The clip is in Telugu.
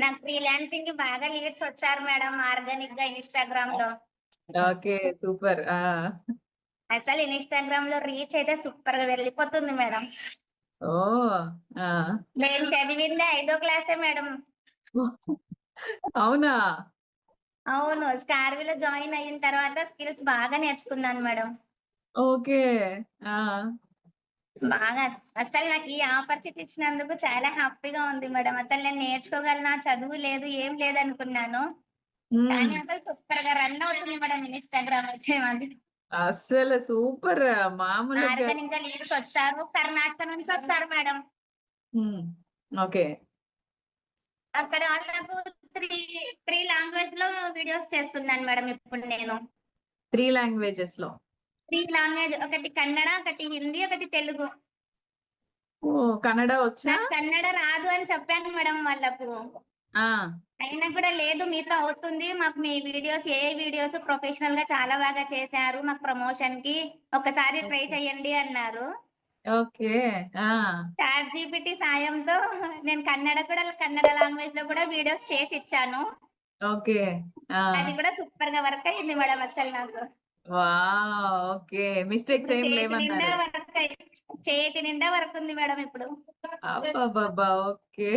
నాకు ఫ్రీలాన్సింగ్ కి బాగా లీడ్స్ వచ్చారు మేడం ఆర్గానిక్ గా ఇన్‌స్టాగ్రామ్ లో. ఓకే. సూపర్. ఆ! అసలు ఇన్‌స్టాగ్రామ్ లో రీచ్ అయితే సూపర్ గా వెళ్ళిపోతుంది మేడం. ఓహ్! ఆ! నేను చదివిందే 5వ క్లాసే మేడం. అవునా? అవును. స్కార్విలో జాయిన్ అయిన తర్వాత స్కిల్స్ బాగా నేర్చుకున్నాను మేడం. ఓకే. ఆ! బాగా అసలు నాకు ఈ ఆపర్చునిటీ ఇచ్చినందుకు చాలా హ్యాపీగా ఉంది మేడం. అసలు నేను నేర్చుకోగలనా, చదువు లేదు, ఏం లేదనుకున్నాను. హ్మ్. కానీ అసలు సూపర్‌గా రన్ అవుతుంది మేడం ఇన్‌స్టాగ్రామ్ అయితే మాది. అస్సలు సూపర్. మామూలుగా ఆర్గానిక్‌గా లీడ్స్ వచ్చారు. కర్ణాటక నుంచి వచ్చారు మేడం. హ్మ్. ఓకే. అక్కడ వాళ్ళకు 3 లాంగ్వేజ్‌లో వీడియోస్ చేస్తున్నాను మేడం ఇప్పుడు నేను. 3 లాంగ్వేజెస్‌లో. 3 లాంగ్వేజ్ ఒకటి కన్నడ, ఒకటి హిందీ, ఒకటి తెలుగు. ఓహ్! కన్నడ వచ్చా? నాకు కన్నడ రాదు అని చెప్పాను మేడం వాళ్ళకు. ఆ! అయినా కూడా లేదు మీతో అవుతుంది. మాకు మీ వీడియోస్ ఏఐ వీడియోస్ ప్రొఫెషనల్‌గా చాలా బాగా చేశారు. మాకు ప్రమోషన్‌కి ఒక్కసారి ట్రై ఓకే. చేయండి అన్నారు. ఓకే. ఆ! చాట్ జీపీటీ సాయంతో నేను కన్నడ లాంగ్వేజ్‌లో కూడా వీడియోస్ చేసిచ్చాను. ఓకే. ఆ! అది కూడా సూపర్‌గా వర్క్ అయింది మేడం అసలు నాకు. వావ్! ఓకే. మిస్టేక్స్ ఇప్పుడు ఏం లేవన్నారు. చేతి నిండా వర్క్ ఉంది మేడం ఇప్పుడు. అబ్బబ్బబ్బా! ఓకే.